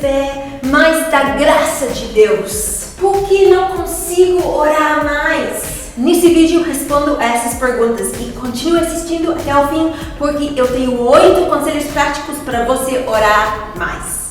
receber mais da graça de Deus? Por que não consigo orar mais? Nesse vídeo respondo a essas perguntas e continue assistindo até o fim, porque eu tenho 8 conselhos práticos para você orar mais.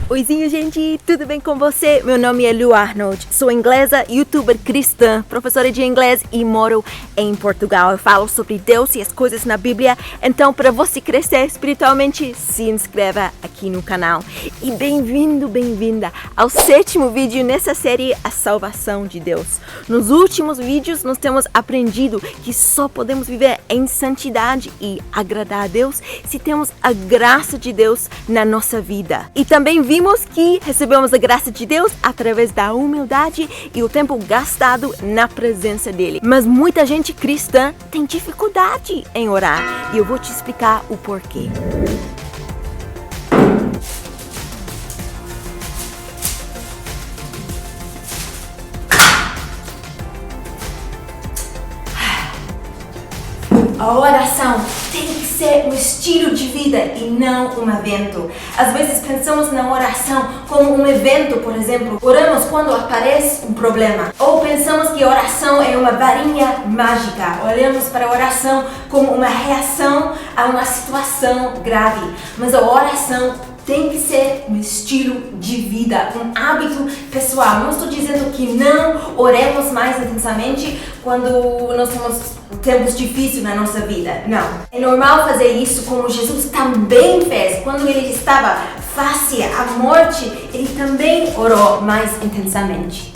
Oizinho, gente, tudo bem com você? Meu nome é Lu Arnold, sou inglesa, youtuber cristã, professora de inglês e moro em Portugal. Eu falo sobre Deus e as coisas na Bíblia, então para você crescer espiritualmente, se inscreva aqui no canal. E bem-vindo, bem-vinda ao 7º vídeo nessa série A Salvação de Deus. Nos últimos vídeos nós temos aprendido que só podemos viver em santidade e agradar a Deus se temos a graça de Deus na nossa vida. E também vimos que recebemos a graça de Deus através da humildade e o tempo gastado na presença dele. Mas muita gente cristã tem dificuldade em orar e eu vou te explicar o porquê. A oração tem que ser um estilo de vida e não um evento. Às vezes pensamos na oração como um evento, por exemplo, oramos quando aparece um problema. Ou pensamos que a oração é uma varinha mágica. Olhamos para a oração como uma reação a uma situação grave. Mas a oração tem que ser um estilo de vida, um hábito pessoal. Não estou dizendo que não oremos mais intensamente quando nós temos tempos difíceis na nossa vida. Não. É normal fazer isso como Jesus também fez. Quando ele estava face à morte, ele também orou mais intensamente.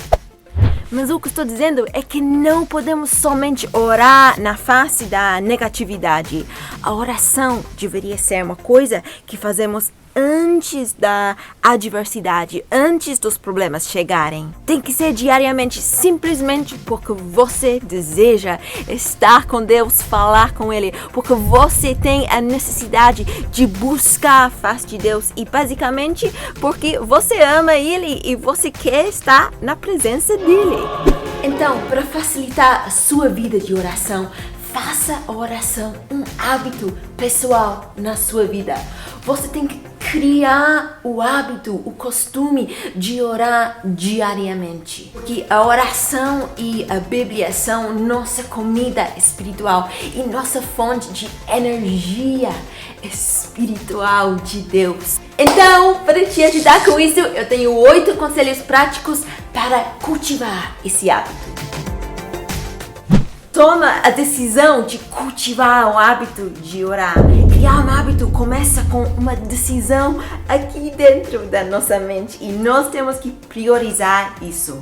Mas o que estou dizendo é que não podemos somente orar na face da negatividade. A oração deveria ser uma coisa que fazemos antes da adversidade, antes dos problemas chegarem. Tem que ser diariamente, simplesmente porque você deseja estar com Deus, falar com Ele, porque você tem a necessidade de buscar a face de Deus e basicamente porque você ama Ele e você quer estar na presença dEle. Então, para facilitar a sua vida de oração, faça a oração um hábito pessoal na sua vida. Você tem que criar o hábito, o costume de orar diariamente. Porque a oração e a Bíblia são nossa comida espiritual e nossa fonte de energia espiritual de Deus. Então, para te ajudar com isso, eu tenho 8 conselhos práticos para cultivar esse hábito. Toma a decisão de cultivar o hábito de orar. Criar um hábito começa com uma decisão aqui dentro da nossa mente e nós temos que priorizar isso.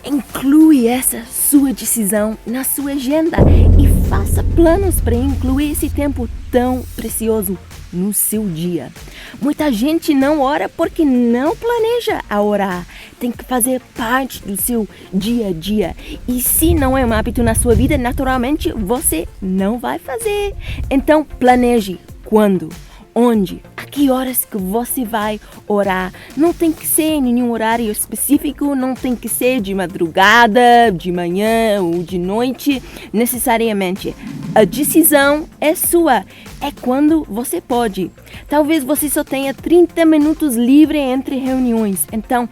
Inclui essa sua decisão na sua agenda e faça planos para incluir esse tempo tão precioso no seu dia. Muita gente não ora porque não planeja a orar. Tem que fazer parte do seu dia a dia. E se não é um hábito na sua vida, naturalmente você não vai fazer. Então planeje quando, onde, a que horas que você vai orar. Não tem que ser em nenhum horário específico, não tem que ser de madrugada, de manhã ou de noite, necessariamente. A decisão é sua, é quando você pode. Talvez você só tenha 30 minutos livre entre reuniões, então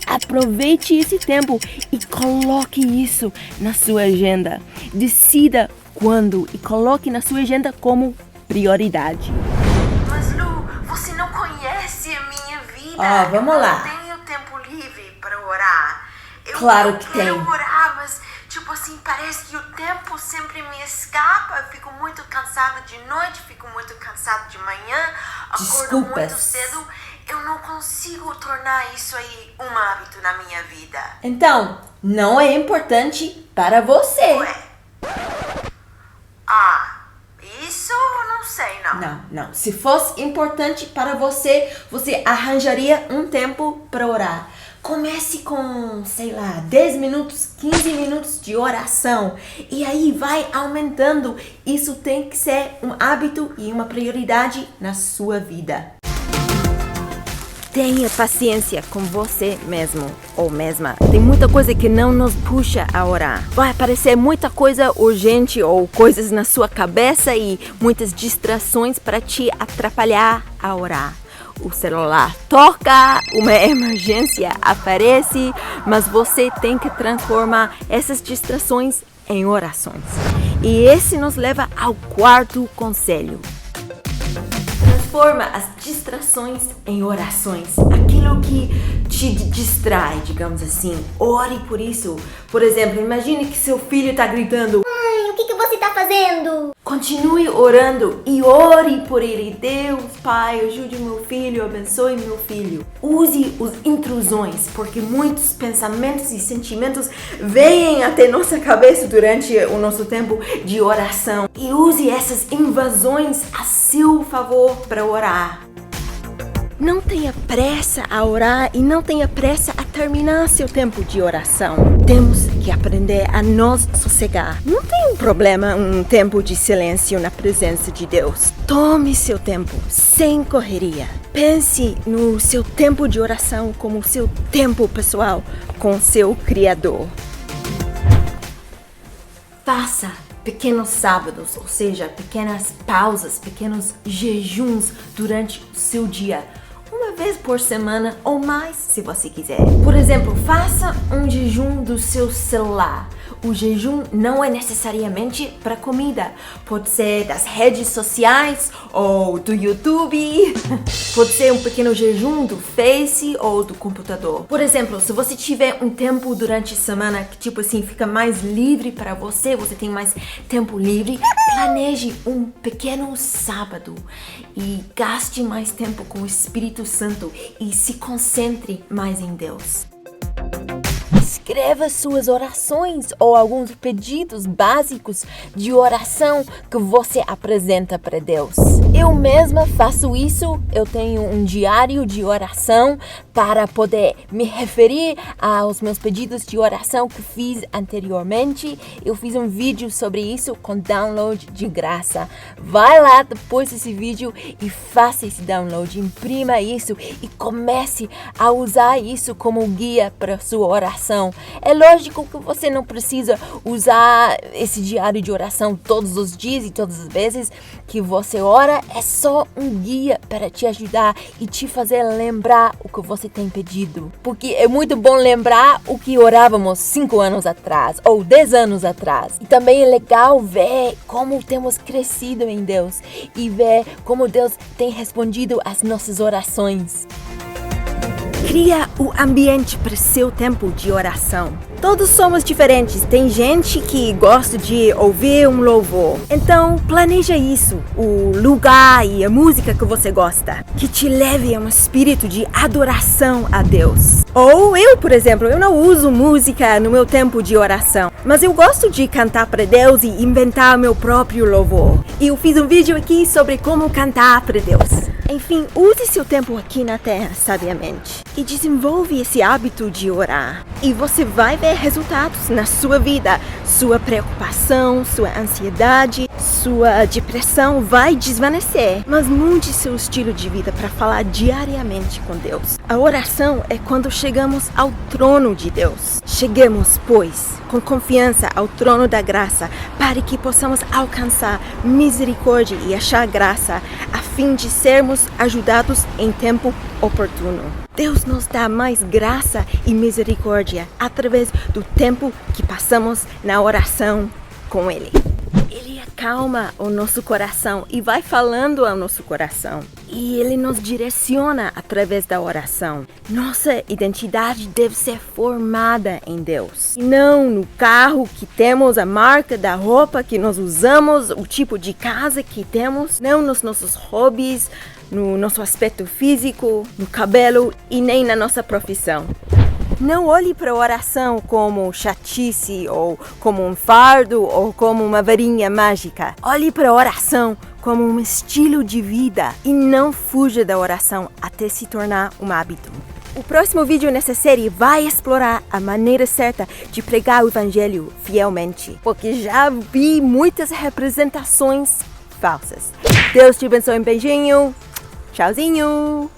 aproveite esse tempo e coloque isso na sua agenda. Decida quando e coloque na sua agenda como prioridade. Mas Lu, você não conhece a minha vida. Vamos lá. Eu não tenho tempo livre para orar. Claro que eu tem. quero orar, mas tipo assim, parece que o tempo sempre me escapa. Eu fico muito cansada de noite, fico muito cansada de manhã, acordo muito cedo. Eu não consigo tornar isso aí um hábito na minha vida. Então, não é importante para você. Ué. Isso eu não sei, não. Não. Se fosse importante para você, você arranjaria um tempo para orar. Comece com, 10 minutos, 15 minutos de oração. E aí vai aumentando. Isso tem que ser um hábito e uma prioridade na sua vida. Tenha paciência com você mesmo ou mesma. Tem muita coisa que não nos puxa a orar. Vai aparecer muita coisa urgente ou coisas na sua cabeça e muitas distrações para te atrapalhar a orar. O celular toca, uma emergência aparece, mas você tem que transformar essas distrações em orações. E esse nos leva ao quarto conselho. Transforma as distrações em orações. Aquilo que te distrai, digamos assim. Ore por isso. Por exemplo, imagine que seu filho está gritando: Mãe, o que você está fazendo? Continue orando e ore por ele. Deus, Pai, ajude meu filho, abençoe meu filho. Use as intrusões, porque muitos pensamentos e sentimentos vêm até nossa cabeça durante o nosso tempo de oração. E use essas invasões a seu favor para orar. Não tenha pressa a orar e não tenha pressa a terminar seu tempo de oração. Temos que aprender a nos sossegar. Não tem problema um tempo de silêncio na presença de Deus. Tome seu tempo, sem correria. Pense no seu tempo de oração como seu tempo pessoal com seu Criador. Faça pequenos sábados, ou seja, pequenas pausas, pequenos jejuns durante o seu dia. Uma vez por semana ou mais, se você quiser. Por exemplo, faça um jejum do seu celular. O jejum não é necessariamente para comida. Pode ser das redes sociais ou do YouTube. Pode ser um pequeno jejum do Face ou do computador. Por exemplo, se você tiver um tempo durante a semana que tipo assim fica mais livre para você, você tem mais tempo livre, planeje um pequeno sábado e gaste mais tempo com o Espírito Santo e se concentre mais em Deus. Escreva suas orações ou alguns pedidos básicos de oração que você apresenta para Deus. Eu mesma faço isso. Eu tenho um diário de oração para poder me referir aos meus pedidos de oração que fiz anteriormente. Eu fiz um vídeo sobre isso com download de graça. Vai lá depois desse vídeo e faça esse download, imprima isso e comece a usar isso como guia para sua oração. É lógico que você não precisa usar esse diário de oração todos os dias e todas as vezes que você ora. É só um guia para te ajudar e te fazer lembrar o que você tem pedido. Porque é muito bom lembrar o que orávamos 5 anos atrás ou 10 anos atrás. E também é legal ver como temos crescido em Deus e ver como Deus tem respondido às nossas orações. Cria o ambiente para seu tempo de oração. Todos somos diferentes. Tem gente que gosta de ouvir um louvor. Então, planeja isso. O lugar e a música que você gosta. Que te leve a um espírito de adoração a Deus. Ou eu, por exemplo, eu não uso música no meu tempo de oração. Mas eu gosto de cantar para Deus e inventar meu próprio louvor. E eu fiz um vídeo aqui sobre como cantar para Deus. Enfim, use seu tempo aqui na Terra sabiamente. E desenvolve esse hábito de orar. E você vai ver resultados na sua vida. Sua preocupação, sua ansiedade, sua depressão vai desvanecer. Mas mude seu estilo de vida para falar diariamente com Deus. A oração é quando chegamos ao trono de Deus. Cheguemos, pois, com confiança ao trono da graça, para que possamos alcançar misericórdia e achar graça, a fim de sermos ajudados em tempo oportuno. Deus nos dá mais graça e misericórdia através do tempo que passamos na oração com Ele. Ele acalma o nosso coração e vai falando ao nosso coração. E Ele nos direciona através da oração. Nossa identidade deve ser formada em Deus. E não no carro que temos, a marca da roupa que nós usamos, o tipo de casa que temos, não nos nossos hobbies, no nosso aspecto físico, no cabelo e nem na nossa profissão. Não olhe para a oração como chatice ou como um fardo ou como uma varinha mágica. Olhe para a oração como um estilo de vida e não fuja da oração até se tornar um hábito. O próximo vídeo nessa série vai explorar a maneira certa de pregar o evangelho fielmente, porque já vi muitas representações falsas. Deus te abençoe, um beijinho, tchauzinho!